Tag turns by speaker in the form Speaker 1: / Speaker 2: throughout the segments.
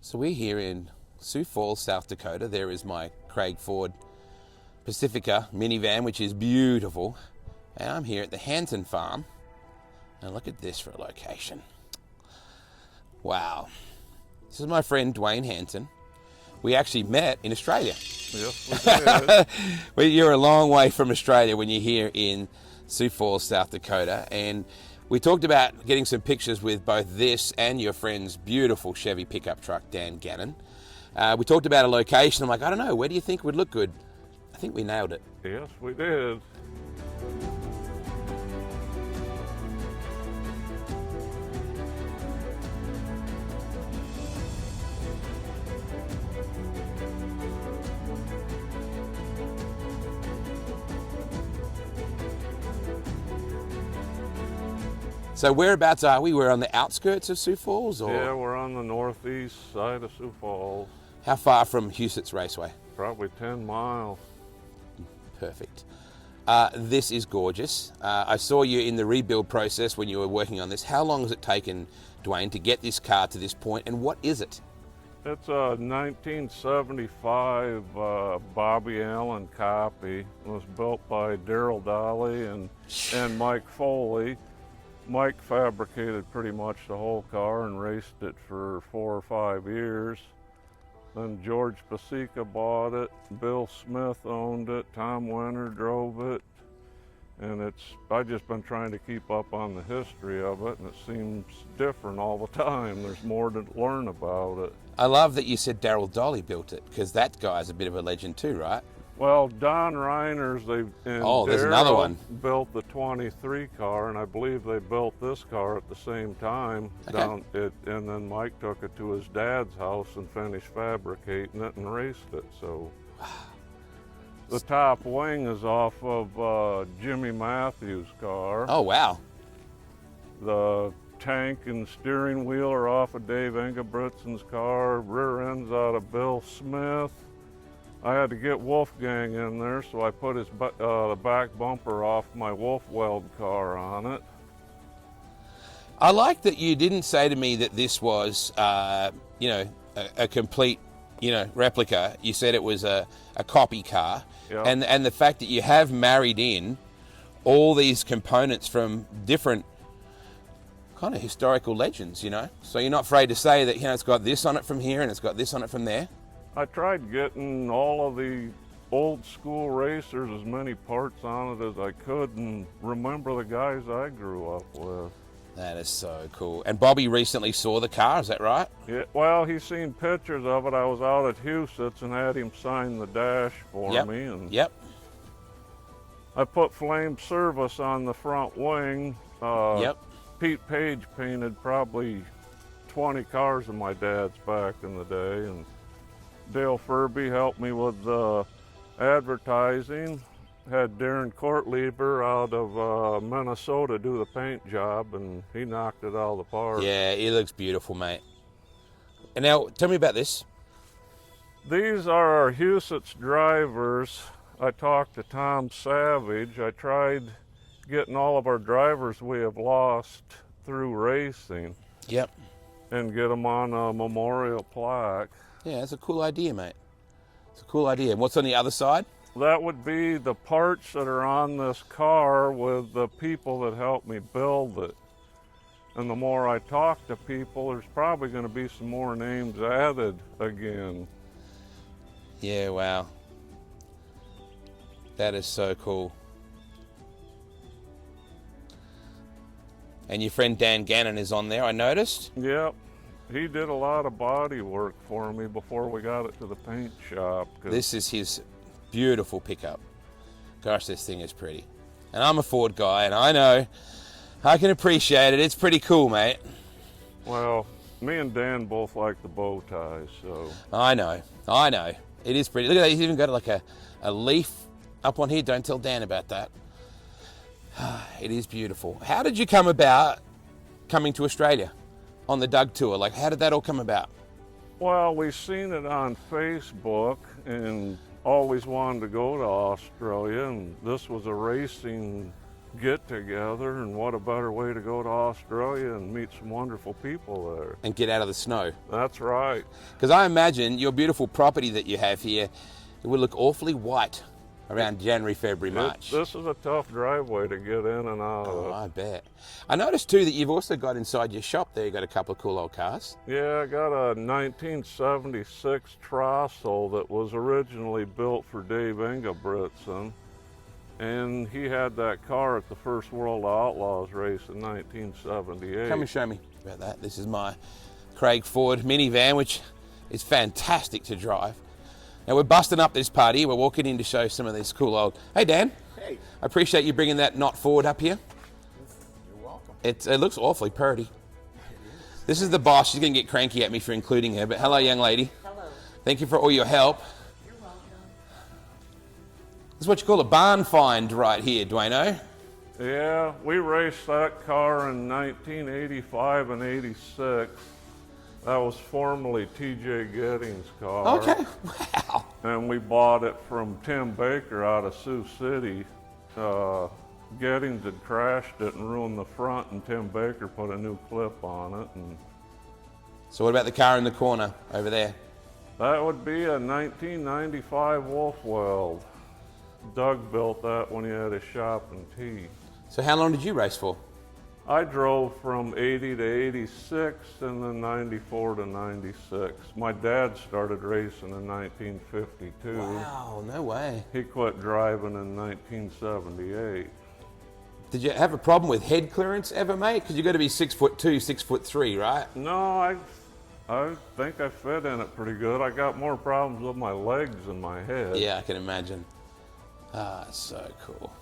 Speaker 1: So we're here in Sioux Falls, South Dakota. There is my Craig Ford Pacifica minivan, which is beautiful. And I'm here at the Hanten farm. And look at this for a location. Wow. This is my friend Duane Hanten. We actually met in Australia.
Speaker 2: Yes, we did.
Speaker 1: Well, you're a long way from Australia when you're here in Sioux Falls, South Dakota. And we talked about getting some pictures with both this and your friend's beautiful Chevy pickup truck, Dan Gannon. We talked about a location. I'm like, I don't know, where do you think would look good? I think we nailed it.
Speaker 2: Yes, we did.
Speaker 1: So whereabouts are we? We're on the outskirts of Sioux Falls? Or
Speaker 2: Yeah, we're on the northeast side of Sioux Falls.
Speaker 1: how far from Husets Raceway?
Speaker 2: Probably 10 miles.
Speaker 1: Perfect. This is gorgeous. I saw you in the rebuild process when you were working on this. How long has it taken, Duane, to get this car to this point, and what is it?
Speaker 2: It's a 1975 Bobby Allen copy. It was built by Daryl Dolly and Mike Foley. Mike fabricated pretty much the whole car and raced it for 4 or 5 years. Then George Pasica bought it, Bill Smith owned it, Tom Winter drove it, and I've just been trying to keep up on the history of it, and it seems different all the time. There's more to learn about it.
Speaker 1: I love that you said Daryl Dolly built it, because that guy's a bit of a legend too, right?
Speaker 2: Well, Don Reiners,
Speaker 1: There's another one.
Speaker 2: Built the 23 car, and I believe they built this car at the same time.
Speaker 1: Okay.
Speaker 2: And then Mike took it to his dad's house and finished fabricating it and raced it. So the top wing is off of Jimmy Matthews' car.
Speaker 1: Oh, wow.
Speaker 2: The tank and steering wheel are off of Dave Engebretsen's car. Rear end's out of Bill Smith. I had to get Wolfgang in there, so I put the back bumper off my Wolf Weld car on it.
Speaker 1: I like that you didn't say to me that this was, a complete, replica. You said it was a copy car.
Speaker 2: Yeah.
Speaker 1: And the fact that you have married in all these components from different kind of historical legends, So you're not afraid to say that, it's got this on it from here and it's got this on it from there.
Speaker 2: I tried getting all of the old school racers, as many parts on it as I could, and remember the guys I grew up with.
Speaker 1: That is so cool. And Bobby recently saw the car, is that right?
Speaker 2: Yeah, well, he's seen pictures of it. I was out at Huset's and had him sign the dash for me. And
Speaker 1: Yep.
Speaker 2: I put flame service on the front wing.
Speaker 1: Yep.
Speaker 2: Pete Page painted probably 20 cars in my dad's back in the day, and Dale Furby helped me with the advertising. Had Darren Courtlever out of Minnesota do the paint job, and he knocked it out of the park.
Speaker 1: Yeah, it looks beautiful, mate. And now, tell me about this.
Speaker 2: These are our Huset's drivers. I talked to Tom Savage. I tried getting all of our drivers we have lost through racing.
Speaker 1: Yep.
Speaker 2: And get them on a memorial plaque.
Speaker 1: Yeah, that's a cool idea, mate. It's a cool idea. And what's on the other side?
Speaker 2: That would be the parts that are on this car with the people that helped me build it. And the more I talk to people, there's probably going to be some more names added again.
Speaker 1: Yeah, wow. That is so cool. And your friend Dan Gannon is on there, I noticed.
Speaker 2: Yep. He did a lot of body work for me before we got it to the paint shop.
Speaker 1: This is his beautiful pickup. Gosh, this thing is pretty. And I'm a Ford guy, and I know I can appreciate it. It's pretty cool, mate.
Speaker 2: Well, me and Dan both like the bow ties, so.
Speaker 1: I know. It is pretty. Look at that, he's even got like a leaf up on here. Don't tell Dan about that. It is beautiful. How did you come about coming to Australia on the Doug tour? Like, how did that all come about?
Speaker 2: Well, we seen it on Facebook and always wanted to go to Australia, and this was a racing get together, and what a better way to go to Australia and meet some wonderful people there.
Speaker 1: And get out of the snow.
Speaker 2: That's right.
Speaker 1: Because I imagine your beautiful property that you have here, it would look awfully white around January, February, March.
Speaker 2: This is a tough driveway to get in and out
Speaker 1: Oh,
Speaker 2: of.
Speaker 1: I bet. I noticed too that you've also got inside your shop there, you've got a couple of cool old cars.
Speaker 2: Yeah, I got a 1976 Trossel that was originally built for Dave Ingebrigtsen. And he had that car at the first World Outlaws race in 1978.
Speaker 1: Come and show me about that. This is my Craig Ford minivan, which is fantastic to drive. Now we're busting up this party. We're walking in to show some of these cool old... Hey, Dan.
Speaker 3: Hey.
Speaker 1: I appreciate you bringing that not Ford up here.
Speaker 3: You're welcome.
Speaker 1: It looks awfully pretty. This is the boss. She's going to get cranky at me for including her, but hello, young lady.
Speaker 4: Hello.
Speaker 1: Thank you for all your help.
Speaker 4: You're welcome.
Speaker 1: This is what you call a barn find right here, Duane.
Speaker 2: Yeah, we raced that car in 1985 and 86. That was formerly T.J. Gettings' car.
Speaker 1: Okay, wow.
Speaker 2: And we bought it from Tim Baker out of Sioux City. Gettings had crashed it and ruined the front, and Tim Baker put a new clip on it. And
Speaker 1: So what about the car in the corner over there?
Speaker 2: that would be a 1995 Wolfweld. Doug built that when he had his shop in T.
Speaker 1: So how long did you race for?
Speaker 2: I drove from 80 to 86 and then 94 to 96. My dad started racing in 1952.
Speaker 1: Wow, no way.
Speaker 2: He quit driving in 1978.
Speaker 1: Did you have a problem with head clearance ever, mate? Because you've got to be 6'2", 6'3", right?
Speaker 2: No, I think I fit in it pretty good. I got more problems with my legs than my head.
Speaker 1: Yeah, I can imagine. Ah, so cool.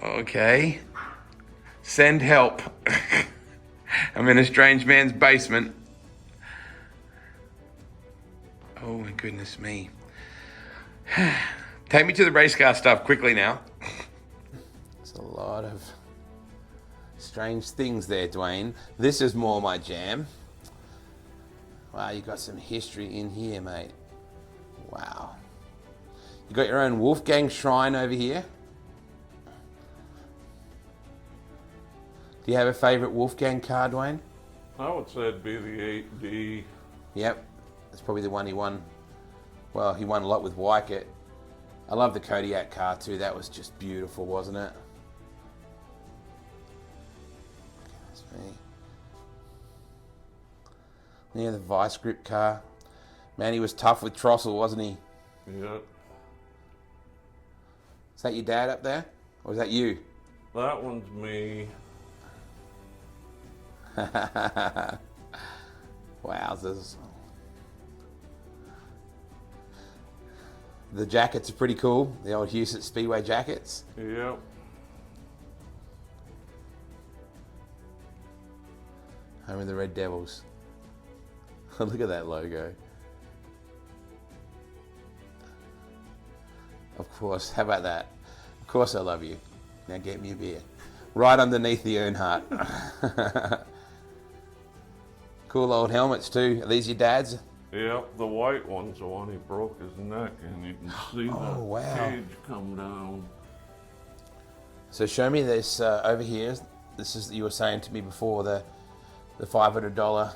Speaker 1: Okay. Send help. I'm in a strange man's basement. Oh my goodness me. Take me to the race car stuff quickly now. There's a lot of strange things there, Duane. This is more my jam. Wow, you got some history in here, mate. Wow. You got your own Wolfgang shrine over here. Do you have a favorite Wolfgang car, Duane?
Speaker 2: I would say it'd be the 8D.
Speaker 1: Yep, that's probably the one he won. Well, he won a lot with Wycott. I love the Kodiak car too. That was just beautiful, wasn't it? That's me. Yeah, the Vice Grip car. Man, he was tough with Trossel, wasn't he?
Speaker 2: Yep.
Speaker 1: Is that your dad up there? Or is that you?
Speaker 2: That one's me.
Speaker 1: Wowzers. The jackets are pretty cool. The old Husets Speedway jackets.
Speaker 2: Yep.
Speaker 1: Home of the Red Devils. Look at that logo. Of course. How about that? Of course I love you. Now get me a beer. Right underneath the Earnhardt. Cool old helmets too. Are these your dad's?
Speaker 2: Yep, the white one's the one he broke his neck in. You can see
Speaker 1: Oh,
Speaker 2: the
Speaker 1: wow.
Speaker 2: cage come down.
Speaker 1: So show me this over here. This is, you were saying to me before, the $500.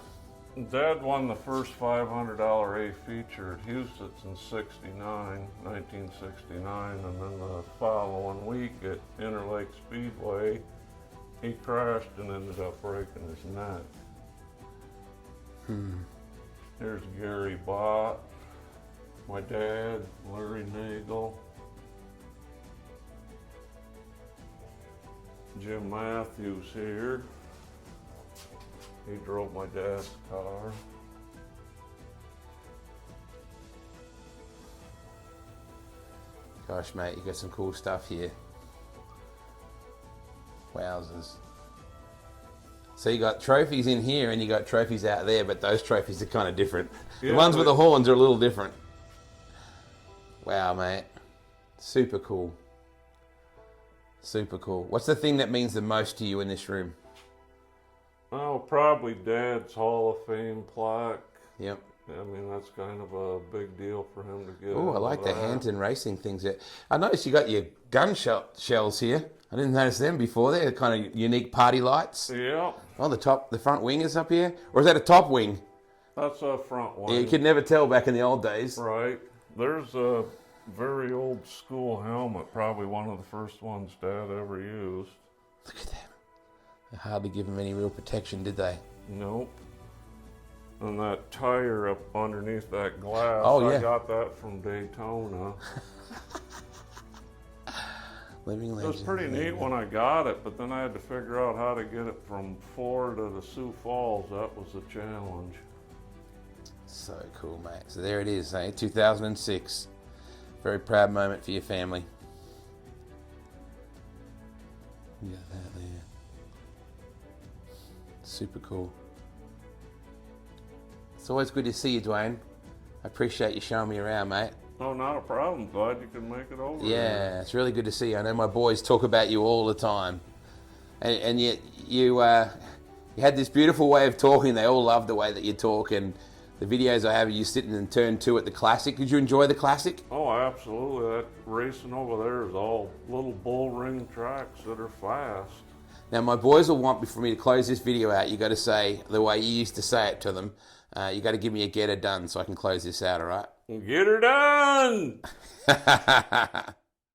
Speaker 2: Dad won the first $500 A feature at Huset's in 1969, and then the following week at Interlake Speedway, he crashed and ended up breaking his neck. Here's Gary Bott, my dad, Larry Nagel, Jim Matthews here. He drove my dad's car.
Speaker 1: Gosh, mate, you got some cool stuff here. Wowzers. So you got trophies in here and you got trophies out there, but those trophies are kind of different.
Speaker 2: Yeah,
Speaker 1: the ones with the horns are a little different. Wow, mate. Super cool. Super cool. What's the thing that means the most to you in this room?
Speaker 2: Oh, probably Dad's Hall of Fame plaque.
Speaker 1: Yep.
Speaker 2: I mean, that's kind of a big deal for him to get.
Speaker 1: Oh, I like the Hanten racing things. I noticed you got your gun shells here. I didn't notice them before. They're kind of unique party lights.
Speaker 2: Yeah.
Speaker 1: Oh, the front wing is up here? Or is that a top wing?
Speaker 2: That's a front one.
Speaker 1: Yeah, you could never tell back in the old days.
Speaker 2: Right. There's a very old school helmet, probably one of the first ones Dad ever used.
Speaker 1: Look at that. They hardly give them any real protection, did they?
Speaker 2: Nope. And that tire up underneath that glass,
Speaker 1: Oh, yeah.
Speaker 2: I got that from Daytona.
Speaker 1: Living
Speaker 2: It
Speaker 1: legend.
Speaker 2: was pretty neat when I got it, but then I had to figure out how to get it from Florida to Sioux Falls. That was the challenge.
Speaker 1: So cool, mate. So there it is, 2006. Very proud moment for your family. You got that there. Super cool. It's always good to see you, Duane. I appreciate you showing me around, mate.
Speaker 2: Oh, not a problem. Glad you could make it over.
Speaker 1: Yeah, it's really good to see you. I know my boys talk about you all the time. And yet you had this beautiful way of talking. They all love the way that you talk. And the videos I have of you sitting in turn 2 at the Classic. Did you enjoy the Classic?
Speaker 2: Oh, absolutely. That racing over there is all little bull ring tracks that are fast.
Speaker 1: Now, my boys will want for me to close this video out. You got to say the way you used to say it to them. You got to give me a get her done so I can close this out, all right?
Speaker 2: Get her done!